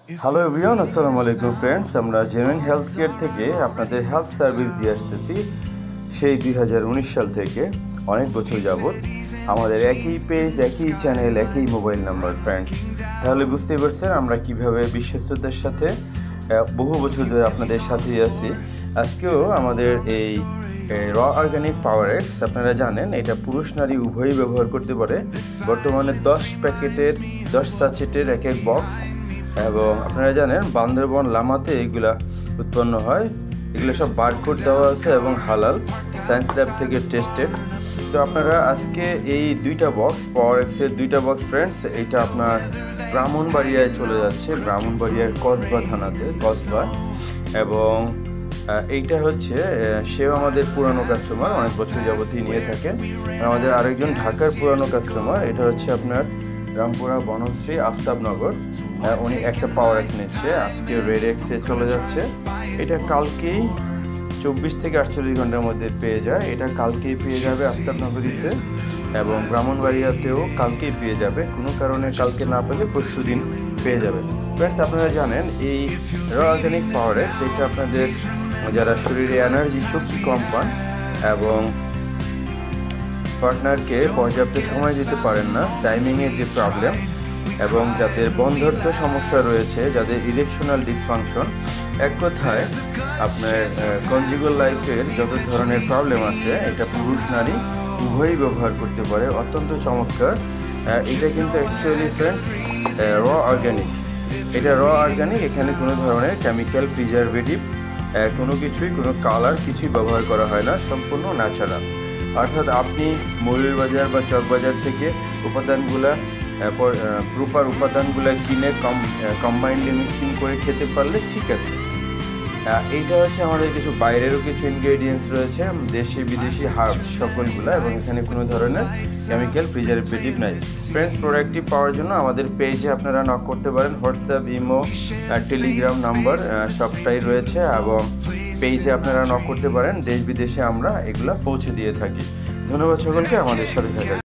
Hello everyone, আসসালামু আলাইকুম friends. আমরা জেনুইন হেলথ কেয়ার থেকে আপনাদের হেলথ সার্ভিস দিয়ে আসতেছি সেই 2019 সাল থেকে অনেক বছর যাবত। আমাদের একই পেজ, একই চ্যানেল, একই মোবাইল নাম্বার ফ্রেন্ডস। তাহলে বুঝতেই পারছেন আমরা কিভাবে বিশ্বস্ততার সাথে বহু বছর ধরে আপনাদের সাথেই আছি। আজকেও আমাদের এই র অর্গানিক পাওয়ার এক্স, আপনারা জানেন এটা পুরুষ নারী উভয়ই ব্যবহার করতে পারে। বর্তমানে 10 প্যাকেটের 10 সাচেটের এক এক বক্স, এবং আপনারা জানেন বান্দরবন লামাতে এগুলা উৎপন্ন হয়। এগুলো সব বারকোড দেওয়া আছে এবং হালাল, সায়েন্স ল্যাব থেকে টেস্টেড। তো আপনারা আজকে এই দুইটা বক্স, পাওয়ার এক্সের দুইটা বক্স ফ্রেন্ডস, এইটা আপনার ব্রাহ্মণবাড়িয়ায় চলে যাচ্ছে, ব্রাহ্মণবাড়িয়ার কসবা থানাতে, কসবা। এবং এইটা হচ্ছে সেও আমাদের পুরানো কাস্টমার, অনেক বছর যাবতীয় নিয়ে থাকেন। আমাদের আরেকজন ঢাকার পুরানো কাস্টমার, এটা হচ্ছে আপনার রামপুরা বনশ্রী আফতাবনগর। উনি একটা পাওয়ার এক্স নিচ্ছে, আজকে রেড এক্সে চলে যাচ্ছে। এটা কালকেই 24 থেকে 48 ঘন্টার মধ্যে পেয়ে যায়। এটা কালকেই পেয়ে যাবে আফতাবনগরীতে, এবং ব্রাহ্মণবাড়িয়াতেও কালকেই পেয়ে যাবে। কোনো কারণে কালকে না পেলে পরশু দিন পেয়ে যাবে। ফ্রেন্ডস, আপনারা জানেন এই র অর্গানিক পাওয়ার এক্স, এটা আপনাদের যারা শরীরে এনার্জি, শক্তি কম পান এবং পার্টনারকে পর্যাপ্ত সময় দিতে পারেন না, টাইমিংয়ের যে প্রবলেম, এবং যাদের বন্ধ্যত্ব সমস্যা রয়েছে, যাদের ইরেকশনাল ডিসফাংশন, এক কথায় আপনার কনজুগাল লাইফের যত ধরনের প্রবলেম আছে, এটা পুরুষ নারী উভয়ই ব্যবহার করতে পারে। অত্যন্ত চমৎকার। এটা কিন্তু অ্যাকচুয়ালি ফ্রেন্ডস র অর্গানিক। এটা র অর্গানিক, এখানে কোনো ধরনের কেমিক্যাল, প্রিজারভেটিভ, কোনো কালার কিছুই ব্যবহার করা হয় না, সম্পূর্ণ ন্যাচারাল। অর্থাৎ আপনি ময়ূরবাজার বা চকবাজার থেকে প্রপার উপাদানগুলো কিনে কম্বাইন্ডলি মিক্সিং করে খেতে পারলে ঠিক আছে। এইটা হচ্ছে আমাদের কিছু বাইরেরও কিছু ইনগ্রেডিয়েন্টস রয়েছে, দেশি বিদেশি হার্বস সকলগুলো, এবং এখানে কোনো ধরনের কেমিক্যাল, প্রিজারভেটিভ নাই। ফ্রেন্ডস, প্রোডাক্টটি পাওয়ার জন্য আমাদের পেজে আপনারা নক করতে পারেন। হোয়াটসঅ্যাপ, ইমো, টেলিগ্রাম নাম্বার সবটাই রয়েছে, এবং পেজে আপনারা নক করতে পারেন। দেশ বিদেশে আমরা এগুলো পৌঁছে দিয়ে থাকি। ধন্যবাদ সকলকে আমাদের সাথে থাকার।